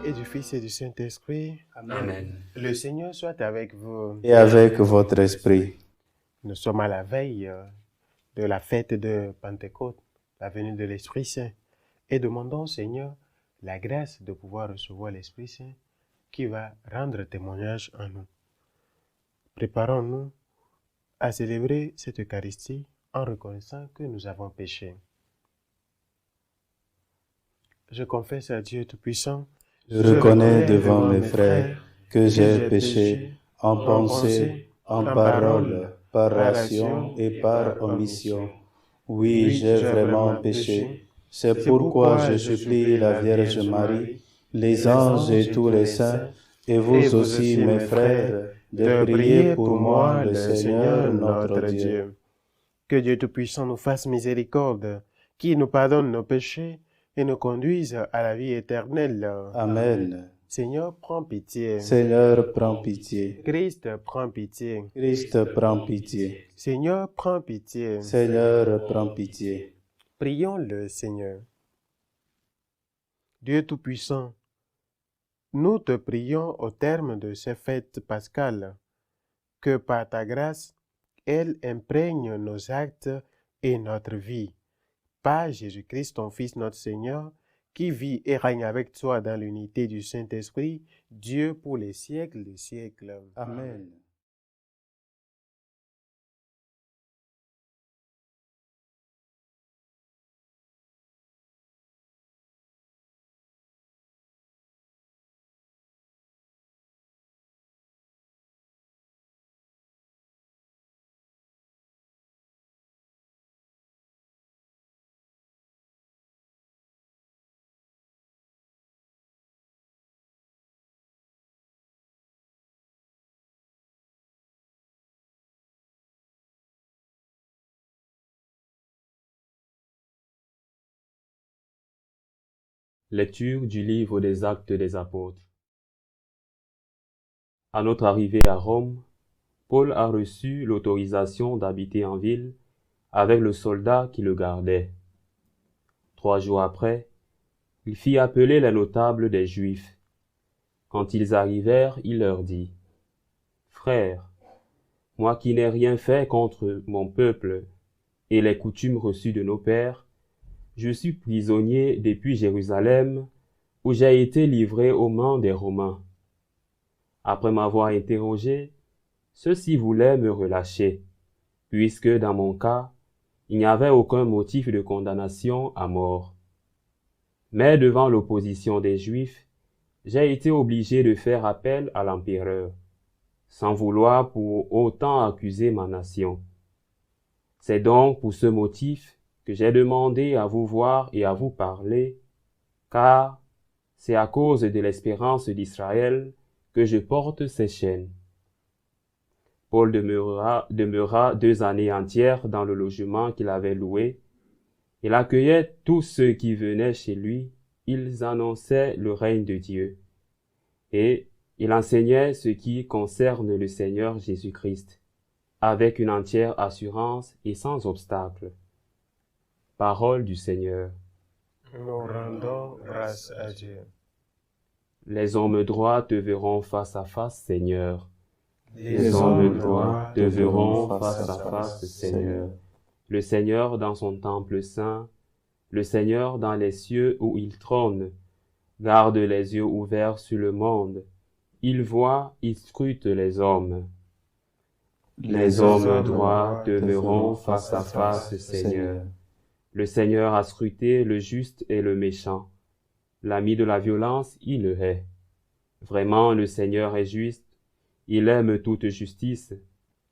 et du Fils et du Saint-Esprit. Amen. Le Seigneur soit avec vous. Et avec votre esprit. Nous sommes à la veille de la fête de Pentecôte, la venue de l'Esprit Saint, et demandons au Seigneur la grâce de pouvoir recevoir l'Esprit Saint qui va rendre témoignage en nous. Préparons-nous à célébrer cette Eucharistie en reconnaissant que nous avons péché. Je confesse à Dieu Tout-Puissant, Je reconnais devant mes frères que j'ai péché en pensée, en parole, par action et par omission. Oui, j'ai vraiment péché. C'est pourquoi je supplie la Vierge Marie, les anges et tous les saints, et vous aussi, mes frères, de prier pour moi, le Seigneur notre Dieu. Que Dieu Tout-Puissant nous fasse miséricorde, qu'il nous pardonne nos péchés et nous conduise à la vie éternelle. Amen. Seigneur, prends pitié. Seigneur, prends pitié. Christ, prends pitié. Christ, prends pitié. Seigneur, prends pitié. Seigneur, prends pitié. Prions le Seigneur. Dieu Tout-Puissant, nous te prions au terme de ces fêtes pascales, que par ta grâce, elles imprègnent nos actes et notre vie. Par Jésus-Christ, ton Fils, notre Seigneur, qui vit et règne avec toi dans l'unité du Saint-Esprit, Dieu pour les siècles des siècles. Amen. Lecture du livre des Actes des Apôtres. À notre arrivée à Rome, Paul a reçu l'autorisation d'habiter en ville avec le soldat qui le gardait. 3 jours après, il fit appeler les notables des Juifs. Quand ils arrivèrent, il leur dit : « Frères, moi qui n'ai rien fait contre mon peuple et les coutumes reçues de nos pères, je suis prisonnier depuis Jérusalem, où j'ai été livré aux mains des Romains. Après m'avoir interrogé, ceux-ci voulaient me relâcher, puisque dans mon cas, il n'y avait aucun motif de condamnation à mort. Mais devant l'opposition des Juifs, j'ai été obligé de faire appel à l'empereur, sans vouloir pour autant accuser ma nation. C'est donc pour ce motif que j'ai demandé à vous voir et à vous parler, car c'est à cause de l'espérance d'Israël que je porte ces chaînes. » Paul demeura 2 années entières dans le logement qu'il avait loué. Il accueillait tous ceux qui venaient chez lui, ils annonçaient le règne de Dieu. Et il enseignait ce qui concerne le Seigneur Jésus-Christ, avec une entière assurance et sans obstacle. Parole du Seigneur. Nous rendons grâce à Dieu. Les hommes droits te verront face à face, Seigneur. Les hommes droits te verront face à face, Seigneur. Le Seigneur dans son temple saint, le Seigneur dans les cieux où il trône, garde les yeux ouverts sur le monde. Il voit, il scrute les hommes. Les hommes droits te verront face à face, Seigneur. Le Seigneur a scruté le juste et le méchant. L'ami de la violence, il le hait. Vraiment, le Seigneur est juste. Il aime toute justice.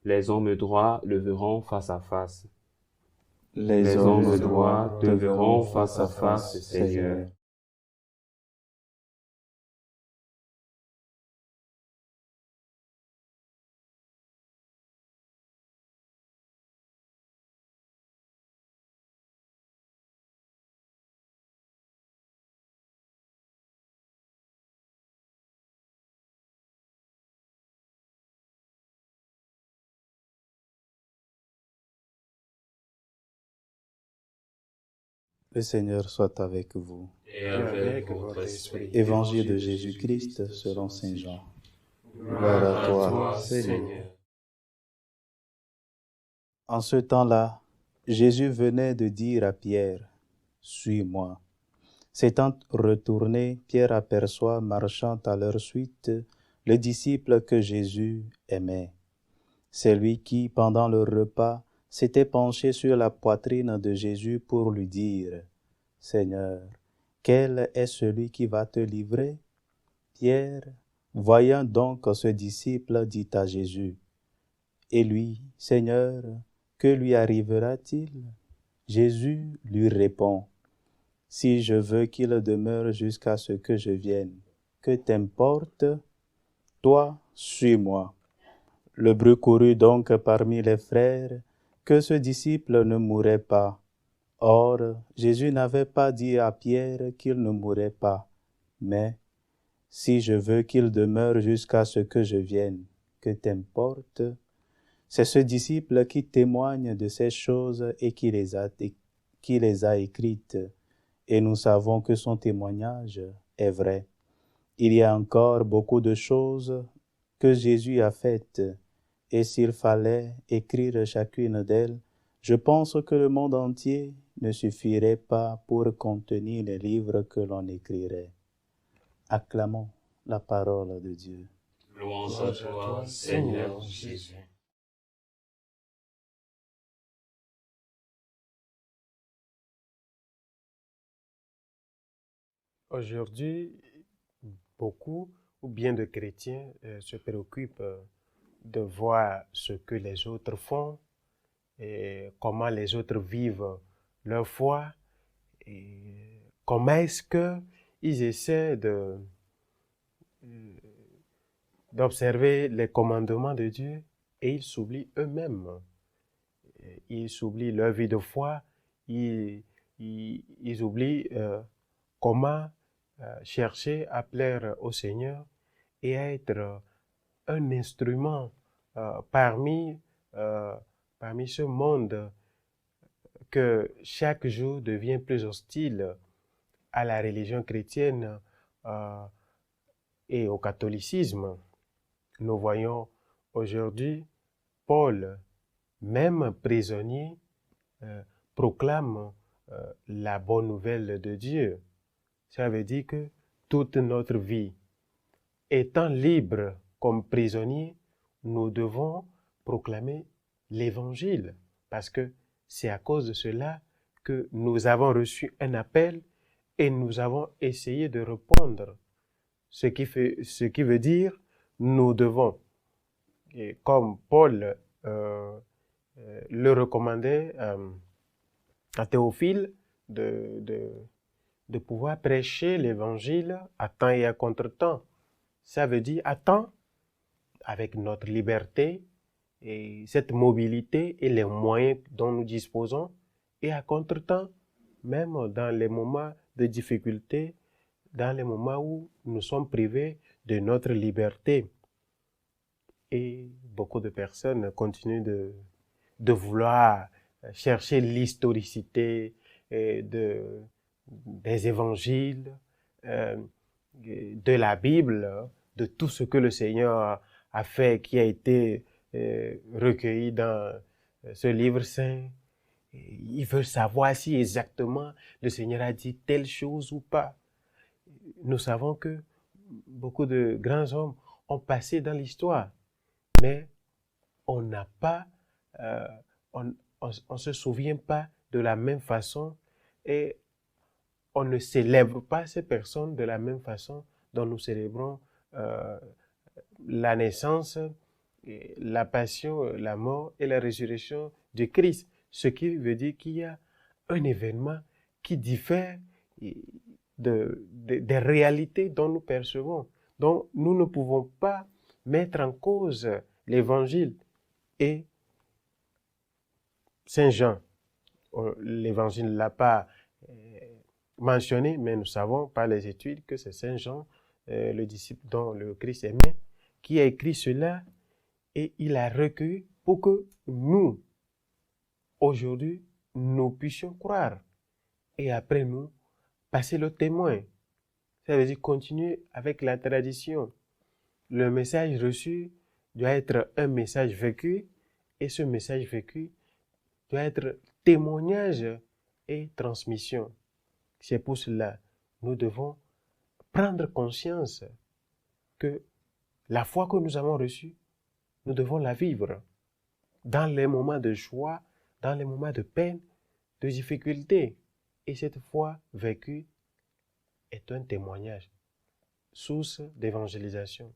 Les hommes droits le verront face à face. Les hommes droits te verront face à face, Seigneur. Le Seigneur soit avec vous. et avec votre esprit. Évangile de Jésus-Christ selon saint Jean. Gloire à toi, Seigneur. En ce temps-là, Jésus venait de dire à Pierre, « Suis-moi ». S'étant retourné, Pierre aperçoit marchant à leur suite le disciple que Jésus aimait. C'est lui qui, pendant le repas, s'était penché sur la poitrine de Jésus pour lui dire, « Seigneur, quel est celui qui va te livrer ?» Pierre, voyant donc ce disciple, dit à Jésus, « Et lui, Seigneur, que lui arrivera-t-il » Jésus lui répond, « Si je veux qu'il demeure jusqu'à ce que je vienne, que t'importe? Toi, suis-moi. » Le bruit courut donc parmi les frères que ce disciple ne mourrait pas. Or, Jésus n'avait pas dit à Pierre qu'il ne mourrait pas, mais « Si je veux qu'il demeure jusqu'à ce que je vienne, que t'importe ?» C'est ce disciple qui témoigne de ces choses et qui les a écrites, et nous savons que son témoignage est vrai. Il y a encore beaucoup de choses que Jésus a faites, et s'il fallait écrire chacune d'elles, je pense que le monde entier ne suffirait pas pour contenir les livres que l'on écrirait. Acclamons la parole de Dieu. Louange à toi, Seigneur Jésus. Aujourd'hui, beaucoup ou bien de chrétiens se préoccupent de voir ce que les autres font et comment les autres vivent leur foi et comment est-ce qu'ils essaient d'observer les commandements de Dieu et ils s'oublient eux-mêmes. Ils s'oublient leur vie de foi, ils oublient comment chercher à plaire au Seigneur et à être un instrument parmi ce monde que chaque jour devient plus hostile à la religion chrétienne et au catholicisme. Nous voyons aujourd'hui Paul, même prisonnier, proclame la bonne nouvelle de Dieu. Ça veut dire que toute notre vie, étant libre comme prisonnier, nous devons proclamer l'Évangile, parce que c'est à cause de cela que nous avons reçu un appel et nous avons essayé de répondre. Ce qui veut dire, nous devons, et comme Paul le recommandait à Théophile, de pouvoir prêcher l'Évangile à temps et à contre-temps. Ça veut dire à temps, avec notre liberté et cette mobilité et les moyens dont nous disposons, et à contre-temps, même dans les moments de difficulté, dans les moments où nous sommes privés de notre liberté. Et beaucoup de personnes continuent de vouloir chercher l'historicité des évangiles, de la Bible, de tout ce que le Seigneur a fait, qui a été recueilli dans ce livre saint. Ils veulent savoir si exactement le Seigneur a dit telle chose ou pas. Nous savons que beaucoup de grands hommes ont passé dans l'histoire, mais on n'a pas, on se souvient pas de la même façon et on ne célèbre pas ces personnes de la même façon dont nous célébrons la naissance, la passion, la mort et la résurrection de Christ. Ce qui veut dire qu'il y a un événement qui diffère des réalités dont nous percevons. Donc, nous ne pouvons pas mettre en cause l'Évangile. Et Saint Jean, l'Évangile ne l'a pas mentionné, mais nous savons par les études que c'est Saint Jean, le disciple dont le Christ aimait, qui a écrit cela et il a recueilli pour que nous, aujourd'hui, nous puissions croire. Et après nous, passer le témoin. Ça veut dire continuer avec la tradition. Le message reçu doit être un message vécu et ce message vécu doit être témoignage et transmission. C'est pour cela que nous devons prendre conscience que la foi que nous avons reçue, nous devons la vivre dans les moments de joie, dans les moments de peine, de difficulté. Et cette foi vécue est un témoignage, source d'évangélisation.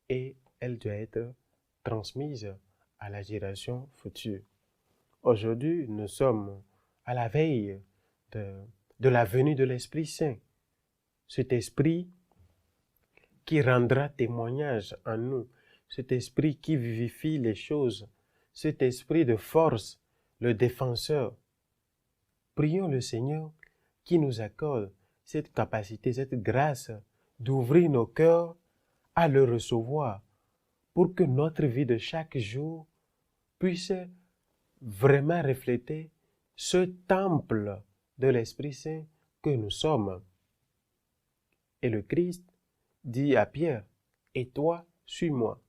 Et elle doit être transmise à la génération future. Aujourd'hui, nous sommes à la veille de la venue de l'Esprit Saint. Cet Esprit qui rendra témoignage en nous, cet Esprit qui vivifie les choses, cet Esprit de force, le défenseur. Prions le Seigneur qui nous accorde cette capacité, cette grâce d'ouvrir nos cœurs à le recevoir pour que notre vie de chaque jour puisse vraiment refléter ce temple de l'Esprit Saint que nous sommes. Et le Christ dit à Pierre, « Et toi, suis-moi. »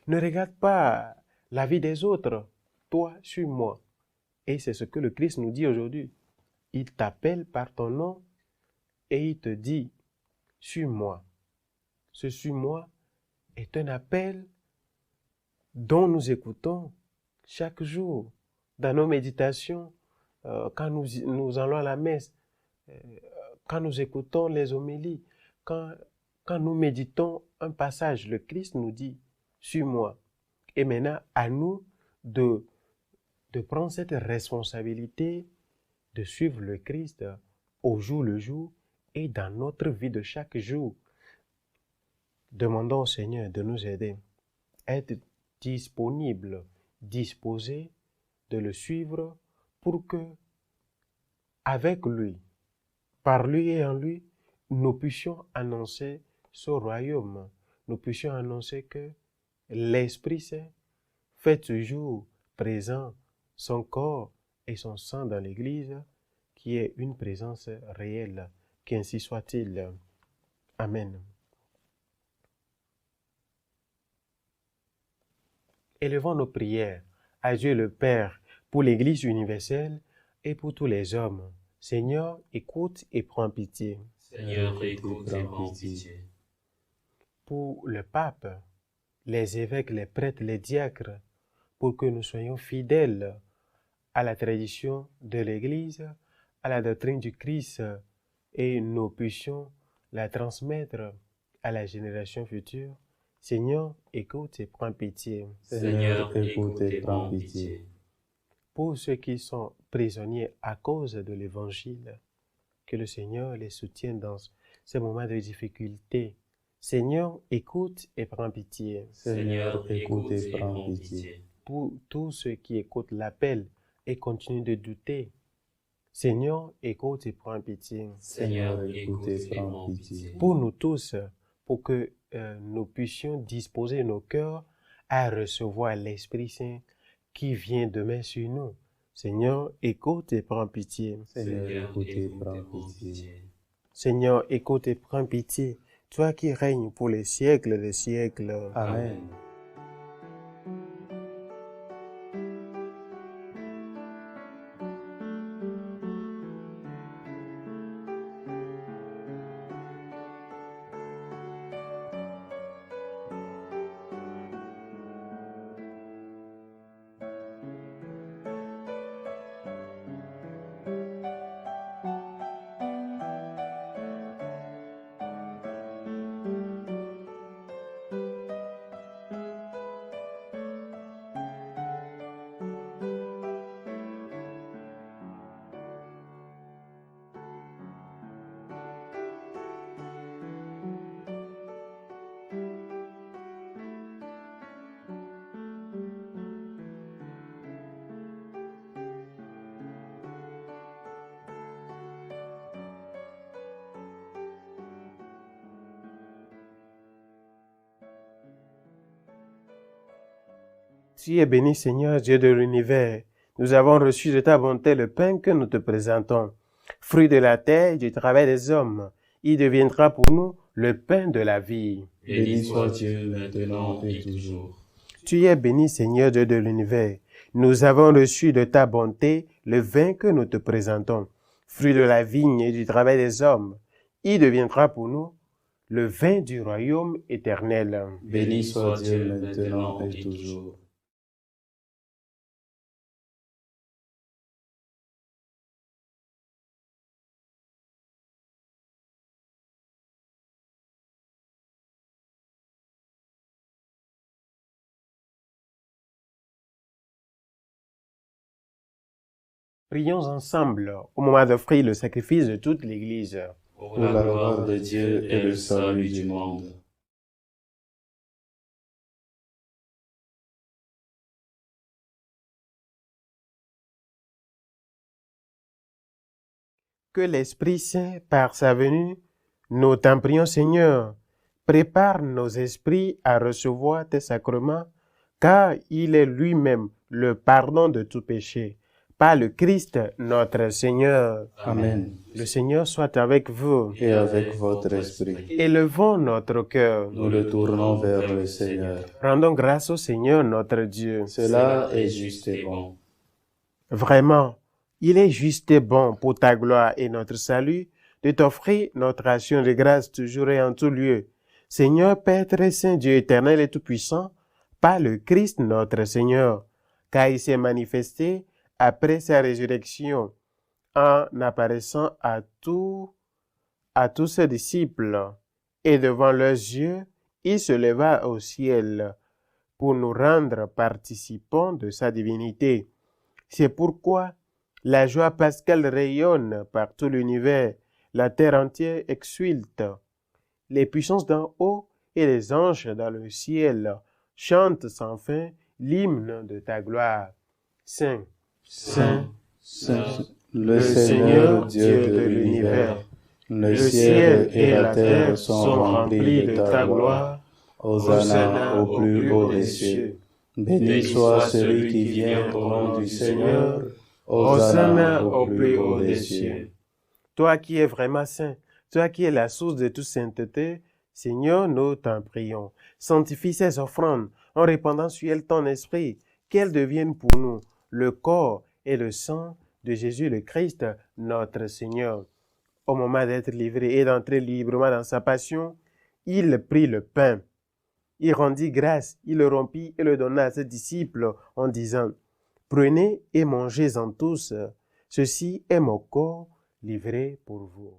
Ne regarde pas la vie des autres, toi, suis-moi. Et c'est ce que le Christ nous dit aujourd'hui. Il t'appelle par ton nom et il te dit, « Suis-moi. » Ce « suis-moi » est un appel dont nous écoutons chaque jour dans nos méditations, quand nous allons à la messe, quand nous écoutons les homélies, quand nous méditons un passage, le Christ nous dit « Suis-moi ». Et maintenant, à nous de prendre cette responsabilité de suivre le Christ au jour le jour et dans notre vie de chaque jour. Demandons au Seigneur de nous aider, être disponible, disposé de le suivre pour que, avec lui, par lui et en lui, nous puissions annoncer ce royaume. Nous puissions annoncer que l'Esprit Saint fait toujours présent son corps et son sang dans l'Église, qui est une présence réelle. Qu'ainsi soit-il. Amen. Élevons nos prières à Dieu le Père pour l'Église universelle et pour tous les hommes. Seigneur, écoute et prends pitié. Seigneur, écoute et prends pitié. Pour le pape, les évêques, les prêtres, les diacres, pour que nous soyons fidèles à la tradition de l'Église, à la doctrine du Christ, et nous puissions la transmettre à la génération future. Seigneur, écoute et prends pitié. Seigneur, écoute et prends pitié. Pour ceux qui sont prisonniers à cause de l'Évangile, que le Seigneur les soutienne dans ces moments de difficulté. Seigneur, écoute et prends pitié. Seigneur, écoute et prends pitié. Pour tous ceux qui écoutent l'appel et continuent de douter, Seigneur, écoute et prends pitié. Seigneur, écoute et prends pitié. Pour nous tous, pour que nous puissions disposer nos cœurs à recevoir l'Esprit Saint qui vient demain sur nous. Seigneur, écoute et prends pitié. Seigneur, écoute et prends pitié. Seigneur, écoute et prends pitié. Toi qui règnes pour les siècles des siècles. Amen. Tu es béni, Seigneur, Dieu de l'univers. Nous avons reçu de ta bonté le pain que nous te présentons. fruit de la terre et du travail des hommes. Il deviendra pour nous le pain de la vie. Béni soit Dieu maintenant et toujours. Tu es béni, Seigneur Dieu de l'univers. Nous avons reçu de ta bonté le vin que nous te présentons, fruit de la vigne et du travail des hommes. Il deviendra pour nous le vin du royaume éternel. Béni soit Dieu maintenant et toujours. Prions ensemble au moment d'offrir le sacrifice de toute l'Église. Pour la gloire de Dieu et le salut du monde. Que l'Esprit Saint, par sa venue, nous t'en prions, Seigneur, prépare nos esprits à recevoir tes sacrements, car il est lui-même le pardon de tout péché. Par le Christ, notre Seigneur. Amen. Le Seigneur soit avec vous. Et avec votre esprit. Élevons notre cœur. Nous le tournons vers le Seigneur. Rendons grâce au Seigneur notre Dieu. Cela est juste et bon. Vraiment, il est juste et bon pour ta gloire et notre salut de t'offrir notre action de grâce toujours et en tout lieu. Seigneur Père très saint, Dieu éternel et tout-puissant, par le Christ notre Seigneur, car il s'est manifesté après sa résurrection en apparaissant à tous ses disciples, et devant leurs yeux, il se leva au ciel pour nous rendre participants de sa divinité. C'est pourquoi la joie pascale rayonne par tout l'univers, la terre entière exulte. Les puissances d'en haut et les anges dans le ciel chantent sans fin l'hymne de ta gloire. Saint, Saint, Saint, le Seigneur Dieu de l'univers, le ciel et la terre sont remplis de ta gloire. Hosanna au plus haut des cieux. Béni soit celui qui vient au nom du Seigneur. Hosanna au plus haut des cieux. Toi qui es vraiment saint, toi qui es la source de toute sainteté, Seigneur, nous t'en prions. Sanctifie ces offrandes en répandant sur elles ton esprit, qu'elles deviennent pour nous le corps et le sang de Jésus le Christ, notre Seigneur. Au moment d'être livré et d'entrer librement dans sa passion, il prit le pain. Il rendit grâce, il le rompit et le donna à ses disciples en disant, « Prenez et mangez-en tous, ceci est mon corps livré pour vous. »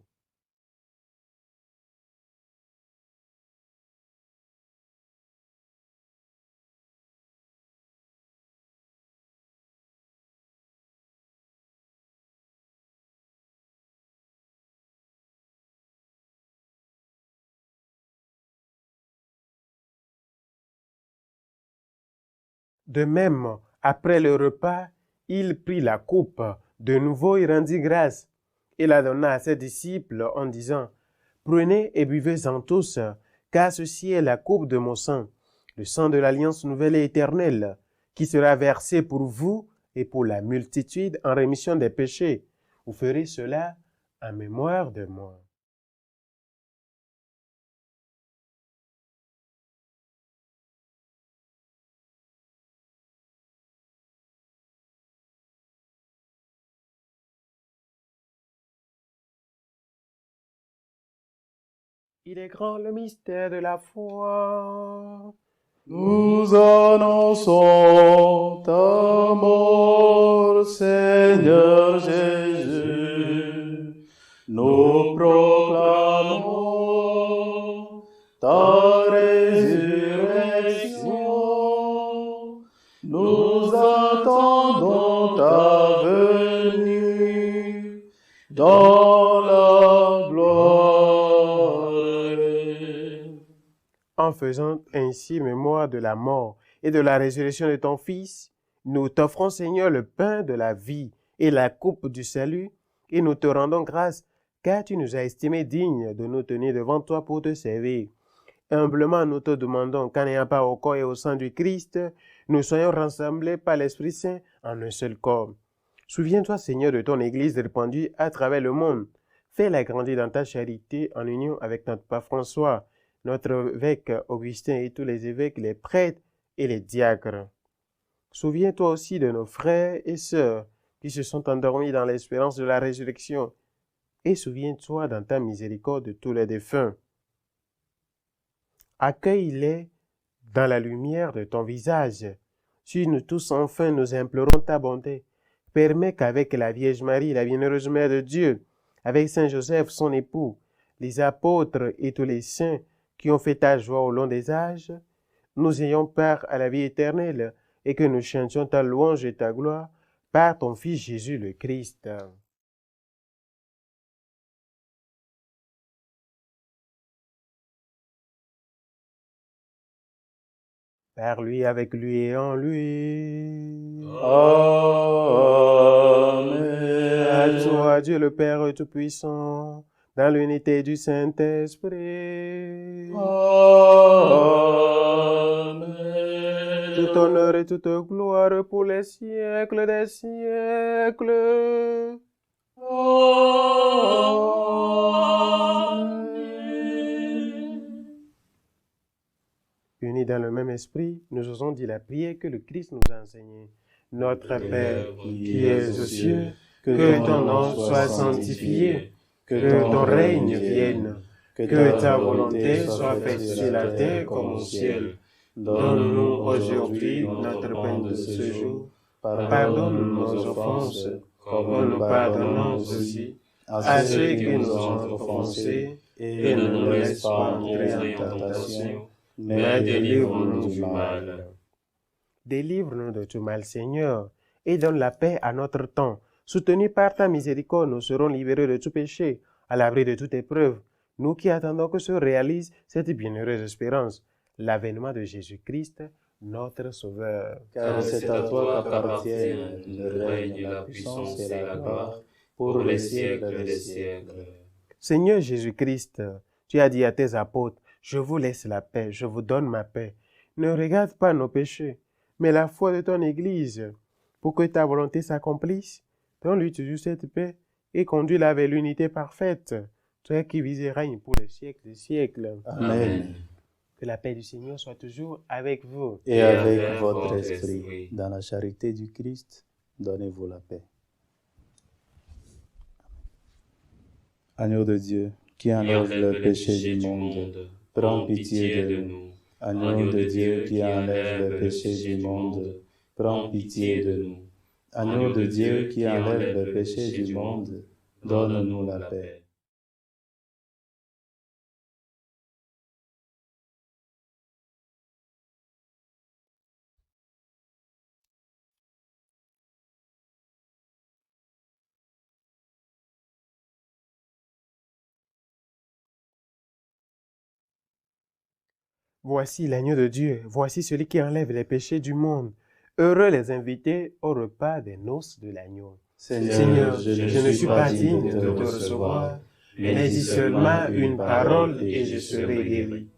De même, après le repas, il prit la coupe. De nouveau, il rendit grâce et la donna à ses disciples en disant, « Prenez et buvez-en tous, car ceci est la coupe de mon sang, le sang de l'alliance nouvelle et éternelle, qui sera versé pour vous et pour la multitude en rémission des péchés. Vous ferez cela en mémoire de moi. » Il est grand le mystère de la foi. Nous annonçons ta mort, Seigneur Jésus. Nous proclamons ta résurrection. Nous attendons ta venue dans la gloire. En faisant ainsi mémoire de la mort et de la résurrection de ton Fils, nous t'offrons, Seigneur, le pain de la vie et la coupe du salut, et nous te rendons grâce, car tu nous as estimés dignes de nous tenir devant toi pour te servir. Humblement, nous te demandons qu'en ayant part au corps et au sang du Christ, nous soyons rassemblés par l'Esprit Saint en un seul corps. Souviens-toi, Seigneur, de ton Église répandue à travers le monde. Fais-la grandir dans ta charité en union avec notre pape François, notre évêque Augustin et tous les évêques, les prêtres et les diacres. Souviens-toi aussi de nos frères et sœurs qui se sont endormis dans l'espérance de la résurrection. Et souviens-toi dans ta miséricorde de tous les défunts. Accueille-les dans la lumière de ton visage. Si nous tous enfin nous implorons ta bonté, permets qu'avec la Vierge Marie, la bienheureuse Mère de Dieu, avec Saint Joseph, son époux, les apôtres et tous les saints qui ont fait ta joie au long des âges, nous ayons part à la vie éternelle et que nous chantions ta louange et ta gloire par ton Fils Jésus le Christ. Par lui, avec lui et en lui. Amen. À toi, Dieu le Père Tout-Puissant, dans l'unité du Saint-Esprit. Amen. Tout honneur et toute gloire pour les siècles des siècles. Unis dans le même esprit, nous osons dire la prière que le Christ nous a enseignée. Notre Père, qui es aux cieux, que ton nom soit sanctifié, que ton règne vienne, que ta volonté soit faite sur la terre comme au ciel. Donne-nous aujourd'hui notre pain de ce jour. Pardonne nos offenses, comme nous pardonnons aussi à ceux qui nous ont offensés, et ne nous laisse pas entrer en tentation, mais délivre-nous du mal. Délivre-nous de tout mal, Seigneur, et donne la paix à notre temps. Soutenus par ta miséricorde, nous serons libérés de tout péché, à l'abri de toute épreuve, nous qui attendons que se réalise cette bienheureuse espérance, l'avènement de Jésus-Christ, notre Sauveur. Car c'est à toi qu'appartiennent le règne, la puissance et la gloire pour les siècles des siècles. Seigneur Jésus-Christ, tu as dit à tes apôtres, je vous laisse la paix, je vous donne ma paix. Ne regarde pas nos péchés, mais la foi de ton Église, pour que ta volonté s'accomplisse. Donne-lui toujours cette paix et conduis-la vers l'unité parfaite, toi qui vis et règnes pour les siècles des siècles. Amen. Que la paix du Seigneur soit toujours avec vous. Et avec votre esprit, dans la charité du Christ, donnez-vous la paix. Agneau de Dieu, qui enlève le péché du monde, prends pitié de nous. Agneau de Dieu, qui enlève le péché du monde, prends pitié de nous. Agneau de Dieu, qui enlève le péché du monde, donne-nous la paix. Voici l'agneau de Dieu, voici celui qui enlève les péchés du monde. Heureux les invités au repas des noces de l'agneau. Seigneur, je ne suis pas digne de te recevoir, mais dis seulement une parole et je serai guéri.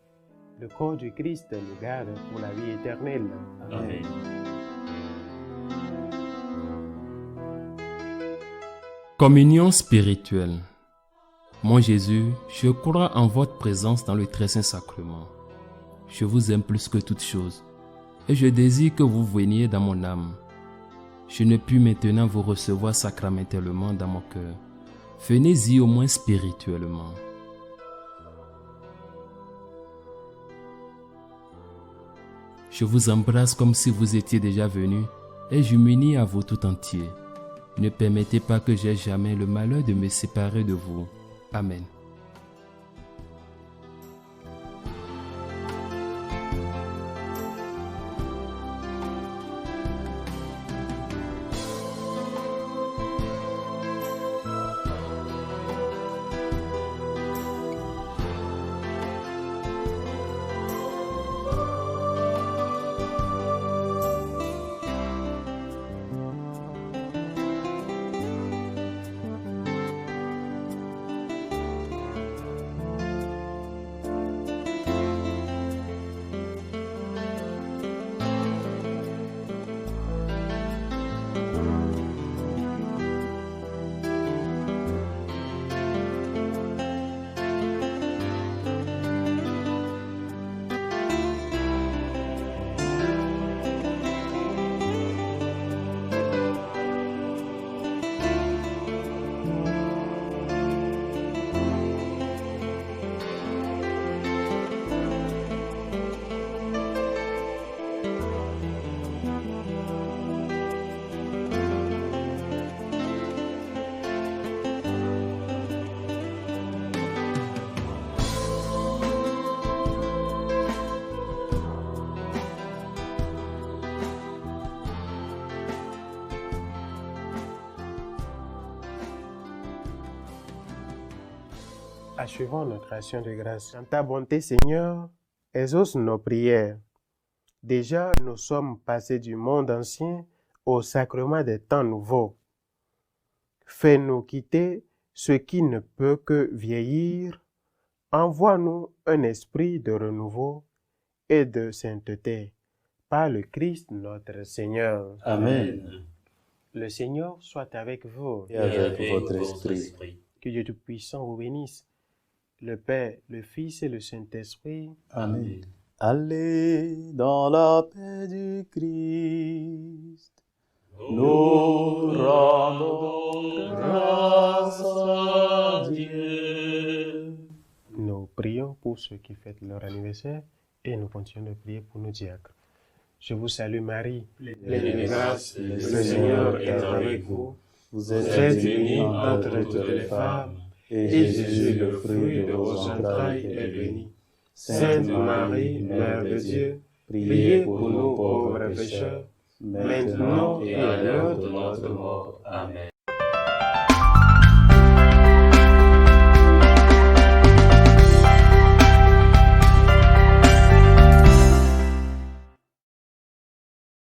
Le corps du Christ nous garde pour la vie éternelle. Amen. Communion spirituelle. Mon Jésus, je crois en votre présence dans le très saint sacrement. Je vous aime plus que toute chose, et je désire que vous veniez dans mon âme. Je ne puis maintenant vous recevoir sacramentellement dans mon cœur. Venez-y au moins spirituellement. Je vous embrasse comme si vous étiez déjà venu, et je m'unis à vous tout entier. Ne permettez pas que j'aie jamais le malheur de me séparer de vous. Amen. Achevons notre action de grâce. Dans ta bonté, Seigneur, exauce nos prières. Déjà, nous sommes passés du monde ancien au sacrement des temps nouveaux. Fais-nous quitter ce qui ne peut que vieillir. Envoie-nous un esprit de renouveau et de sainteté. Par le Christ notre Seigneur. Amen. Le Seigneur soit avec vous. Et avec votre esprit. Que Dieu Tout-Puissant vous bénisse, le Père, le Fils et le Saint-Esprit. Amen. Allez dans la paix du Christ. Nous rendons grâce à Dieu. Nous prions pour ceux qui fêtent leur anniversaire et nous continuons de prier pour nos diacres. Je vous salue Marie, pleine de grâce, le Seigneur est avec vous. Vous êtes bénie entre toutes les femmes, et Jésus, le fruit de vos entrailles, est béni. Sainte Marie, Mère de Dieu, priez pour nous pauvres pécheurs, maintenant et à l'heure de notre mort. Amen.